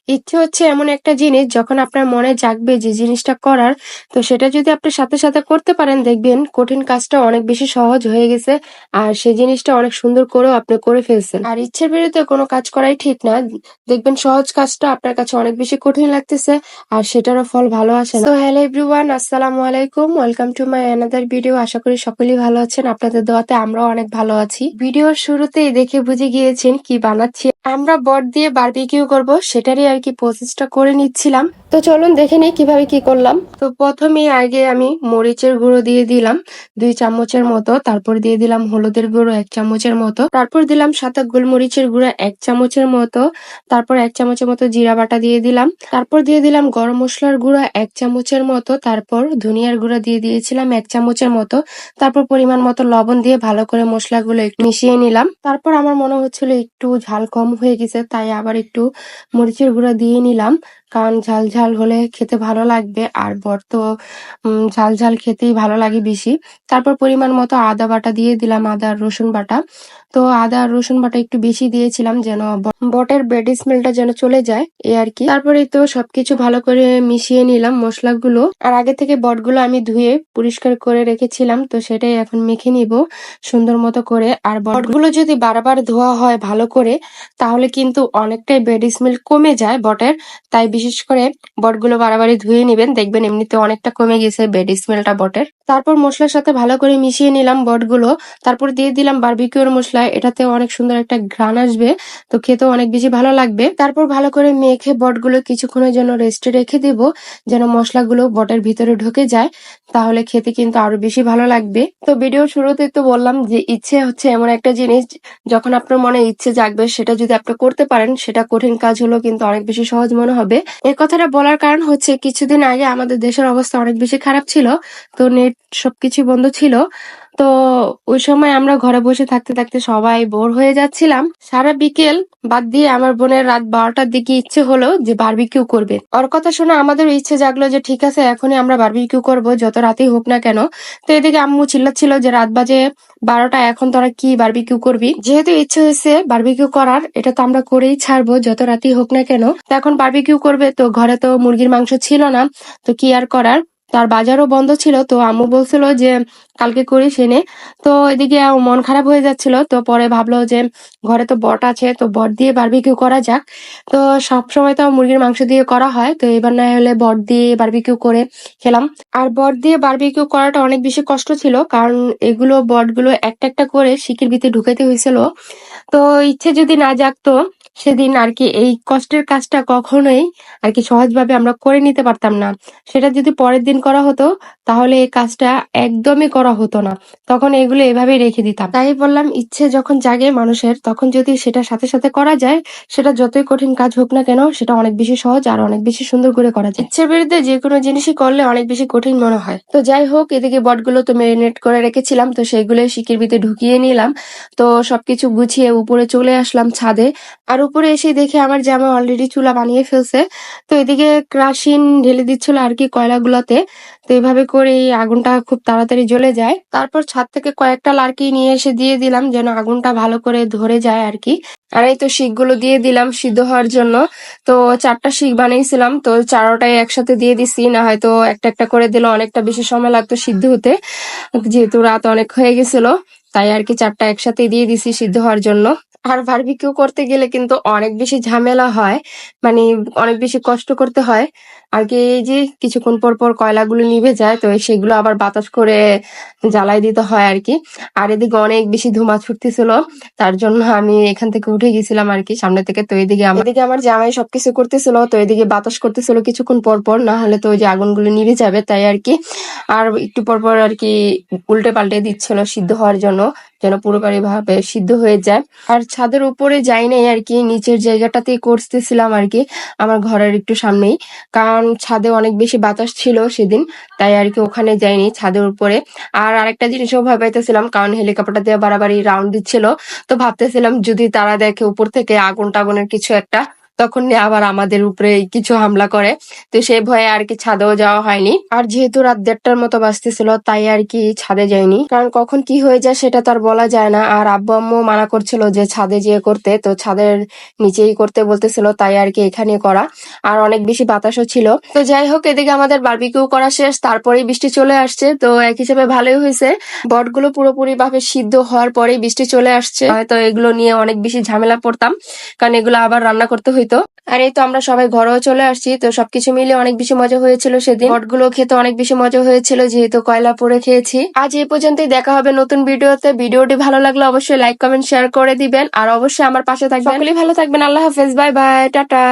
ইচ্ছে হচ্ছে এমন একটা জিনিস যখন আপনার মনে জাগবে যে জিনিসটা করার, তো সেটা যদি আপনি সাথে সাথে করতে পারেন দেখবেন কঠিন কাজটা অনেক বেশি সহজ হয়ে গেছে। আর সেই জিনিসটা অনেক সুন্দর করেও আপনি করে ফেলছেন। আর ইচ্ছের বিরুদ্ধে কোনো কাজ করাই ঠিক না। দেখবেন সহজ কাজটা আপনার কাছে অনেক বেশি কঠিন লাগতেছে আর সেটারও ফল ভালো আসে না। তো হ্যালো এভরিওয়ান, আসসালামু আলাইকুম, welcome to my another video. আশা করি সকলেই ভালো আছেন, আপনাদের দোয়াতে আমরাও অনেক ভালো আছি। ভিডিওর শুরুতেই দেখে বুঝে গিয়েছেন কি বানাচ্ছি। আমরা বট দিয়ে বারবিকিউ করব, সেটারই আর কি প্রসেসটা করে নিচ্ছিলাম। তো চলুন দেখে নিই কিভাবে কি করলাম। তো প্রথমে আগে আমি মরিচের গুঁড়ো দিয়ে দিলাম 2 চামচের মতো, তারপর দিয়ে দিলাম হলুদের গুঁড়ো 1 চামচের মতো, তারপর দিলাম সাদা গোলমরিচের গুঁড়ো 1 চামচের মতো, তারপর 1 চামচের মতো জিরা বাটা দিয়ে দিলাম, তারপর দিয়ে দিলাম গরম মশলার গুঁড়ো 1 চামচের মতো, তারপর ধনিয়ার গুঁড়ো দিয়ে দিয়েছিলাম 1 চামচের মতো, তারপর পরিমাণ মতো লবণ দিয়ে ভালো করে মশলাগুলো একটু মিশিয়ে নিলাম। তারপর আমার মনে হচ্ছিল একটু ঝাল কম হয়ে গেছে, তাই আবার একটু মরিচের গুঁড়া দিয়ে নিলাম, কারণ ঝাল ঝাল হলে খেতে ভালো লাগবে। আর বর তো ঝাল ঝাল খেতেই ভালো লাগে বেশি। তারপর পরিমাণ মতো আদা বাটা দিয়ে দিলাম, আদা আর রসুন বাটা। তো আদা আর রসুন বাটা একটু বেশি দিয়েছিলাম যেন বটের ব্যাড স্মেলটা যেন চলে যায়, এই আর কি। তারপরে তো সবকিছু ভালো করে মিশিয়ে নিলাম মশলাগুলো। আর আগে থেকে বটগুলো আমি ধুয়ে পরিষ্কার করে রেখেছিলাম, তো সেটাই এখন মেখে নিব সুন্দর মতো করে। আর বটগুলো যদি বারবার ধোয়া হয় ভালো করে, তাহলে কিন্তু অনেকটাই ব্যাড স্মেল কমে যায় বটের। তাই বিশেষ করে বটগুলো বারবারই ধুয়ে নিবেন, দেখবেন এমনিতে অনেকটা কমে গেছে ব্যাড স্মেলটা বটের। তারপর মশলার সাথে ভালো করে মিশিয়ে নিলাম বটগুলো, তারপর দিয়ে দিলাম বারবিকিউর মশলা, এটাতে অনেক সুন্দর একটা ঘ্রাণ আসবে, তো খেতেও অনেক বেশি ভালো লাগবে। তারপর ভালো করে মেখে বটগুলো কিছুক্ষণের জন্য রেস্টে রেখে দিব, যেন মশলাগুলো বটের ভিতরে ঢুকে যায়, তাহলে খেতে কিন্তু আরো বেশি ভালো লাগবে। তো ভিডিওর শুরুতে তো বললাম যে ইচ্ছে হচ্ছে এমন একটা জিনিস যখন আপনার মনে ইচ্ছে জাগবে সেটা যদি আপনি করতে পারেন, সেটা কঠিন কাজ হলেও কিন্তু অনেক বেশি সহজ মনে হবে। এই কথাটা বলার কারণ হচ্ছে কিছুদিন আগে আমাদের দেশের অবস্থা অনেক বেশি খারাপ ছিল, তো নেট সবকিছু বন্ধ ছিল। তো ওই সময় আমরা ঘরে বসে থাকতে থাকতে সবাই বোর হয়ে যাচ্ছিলাম। সারা বিকেল বাদ দিয়ে আমার বোনের রাত 12টার দিকে ইচ্ছে হলো যে বারবিকিউ করবে। ওর কথা শুনে আমাদের ইচ্ছে জাগলো যে ঠিক আছে এখনই আমরা বারবিকিউ করব, যত রাতেই হোক না কেন। তো এদিকে আম্মু চিল্লাচ্ছিল যে রাত বাজে 12টা, এখন তোরা কি বারবিকিউ করবি? যেহেতু ইচ্ছে হয়েছে বারবিকিউ করার, এটা তো আমরা করেই ছাড়বো যত রাতেই হোক না কেন। তো এখন বারবিকিউ করবে, তো ঘরে তো মুরগির মাংস ছিল না, তো কি আর করার। তার বাজারও বন্ধ ছিল, তো আম্মু বলছিল যে কালকে করিস এনে। তো এদিকে মন খারাপ হয়ে যাচ্ছিল, তো পরে ভাবলো যে ঘরে তো বট আছে, তো বট দিয়ে বারবিকিউ করা যাক। তো সব সময় তো মুরগির মাংস দিয়ে করা হয়, তো এবার না হলে বট দিয়ে বারবিকিউ করে খেলাম। আর বট দিয়ে বারবিকিউ করাটা অনেক বেশি কষ্ট ছিল, কারণ এগুলো বটগুলো একটা একটা করে শিকের ভিতরে ঢুকাইতে হয়েছিল। তো ইচ্ছে যদি না জাগতো সেদিন আর কি এই কষ্টের কাজটা কখনোই আর কি সহজভাবে আমরা করে নিতে পারতাম না। সেটা যদি পরের দিন করা হতো তাহলে এই কাজটা একদমই করা হতো না, তখন এগুলো এভাবেই রেখে দিতাম। তাই বললাম ইচ্ছে যখন জাগে মানুষের, তখন যদি সেটা সাথে সাথে করা যায়, সেটা যতই কঠিন কাজ হোক না কেন সেটা অনেক বেশি সহজ আর অনেক বেশি সুন্দর করে করা যায়। ইচ্ছের বিরুদ্ধে যে কোনো জিনিসই করলে অনেক বেশি কঠিন মনে হয়। তো যাই হোক, এদিকে বটগুলো তো মেরিনেট করে রেখেছিলাম, তো সেইগুলো শিকের ভিতরে ঢুকিয়ে নিলাম। তো সবকিছু গুছিয়ে উপরে চলে আসলাম ছাদে। আর উপরে এসে দেখে আমার জামা অলরেডি চুলা বানিয়ে ফেলছে। তো এদিকে কেরোসিন ঢেলে দিচ্ছিল আর কি কয়লাগুলোতে। তো এইভাবে করে এই আগুনটা খুব তাড়াতাড়ি জ্বলে যায়। তারপর ছাদ থেকে কয়েকটা লার্কি নিয়ে এসে দিয়ে দিলাম যেন আগুনটা ভালো করে ধরে যায় আর কি। আর এই তো শিকগুলো দিয়ে দিলাম সিদ্ধ হওয়ার জন্য। তো 4টা শিক বানিয়েছিলাম, তো 4টাই একসাথে দিয়ে দিছি, না হয়তো একটা একটা করে দিলে অনেকটা বেশি সময় লাগতো সিদ্ধ হতে, যেহেতু রাত অনেক হয়ে গেছিল। তাই আর কি 4টা একসাথে দিয়ে দিছি সিদ্ধ হওয়ার জন্য। আর বারবিকিউ করতে গেলে কিন্তু অনেক বেশি ঝামেলা হয়, মানে অনেক বেশি কষ্ট করতে হয় আর কি। এই যে কিছুক্ষণ পর পর কয়লাগুলো নিভে যায়, তো সেগুলো আবার বাতাস করে জ্বালাই দিতে হয় আর কি। আর এদিকে অনেক বেশি ধোঁয়া ছুটতেছিল, তার জন্য আমি এখান থেকে উঠে গেছিলাম আর কি সামনে থেকে। তো এদিকে আমার জামাই সবকিছু করতেছিল, তো এদিকে বাতাস করতেছিল কিছুক্ষণ পর পর, না হলে তো ওই যে আগুনগুলো নিভে যাবে, তাই আর কি। আর একটু পর পর আর কি উল্টে পাল্টে দিচ্ছিল সিদ্ধ হওয়ার জন্য, যেন পুরোপুরি ভাবে সিদ্ধ হয়ে যায়। আর ছাদের উপরে যাই নাই আর কি, নিচের জায়গাটাতেই করতেছিলাম আর কি, আমার ঘরের একটু সামনেই। কারণ ছাদে অনেক বেশি বাতাস ছিল সেদিন, তাই আর কি ওখানে যাইনি ছাদের উপরে। আর আরেকটা জিনিসও ভয় পাইতেছিলাম, কারণ হেলিকপ্টার দিয়ে বাড়াবাড়ি রাউন্ড দিচ্ছিল। তো ভাবতেছিলাম যদি তারা দেখে উপর থেকে আগুন টাগুনের কিছু একটা, তো তখন আবার আমাদের উপরে কিছু হামলা করে। তো সেই ভয়ে আর কি ছাদেও যাওয়া হয়নি। আর যেহেতু রাত 1:30টার মতো বাজতেছিল তাই আর কি ছাদে যাইনি, কারণ কখন কি হয়ে যায় সেটা তো আর বলা যায় না। আর আব্বু আম্মু মানা করছিল যে ছাদে যেয়ে করতে, তো ছাদের নিচেই করতে বলতেছিল, তাই আর কি এখানে করা। আর অনেক বেশি বাতাসও ছিল। তো যাই হোক, এদিকে আমাদের বারবিকিউ করা শেষ, তারপরেই বৃষ্টি চলে আসছে। তো এক হিসেবে ভালোই হয়েছে, বটগুলো পুরোপুরি ভাবে সিদ্ধ হওয়ার পরেই বৃষ্টি চলে আসছে। হয়তো এগুলো নিয়ে অনেক বেশি ঝামেলা পড়তাম, কারণ এগুলো আবার রান্না করতে হইতো। আর এই তো আমরা সবাই ঘরেও চলে আসছি। তো সবকিছু মিলে অনেক বেশি মজা হয়েছিল সেদিন। বটগুলো খেতে অনেক বেশি মজা হয়েছিল, যেহেতু কয়লা পোড়ে খেয়েছি। আজ এই পর্যন্তই, দেখা হবে নতুন ভিডিওতে। ভিডিওটি ভালো লাগলে অবশ্যই লাইক কমেন্ট শেয়ার করে দিবেন, আর অবশ্যই আমার পাশে থাকবেন। সকলেই ভালো থাকবেন। আল্লাহ হাফেজ, বাই বাই, টাটা।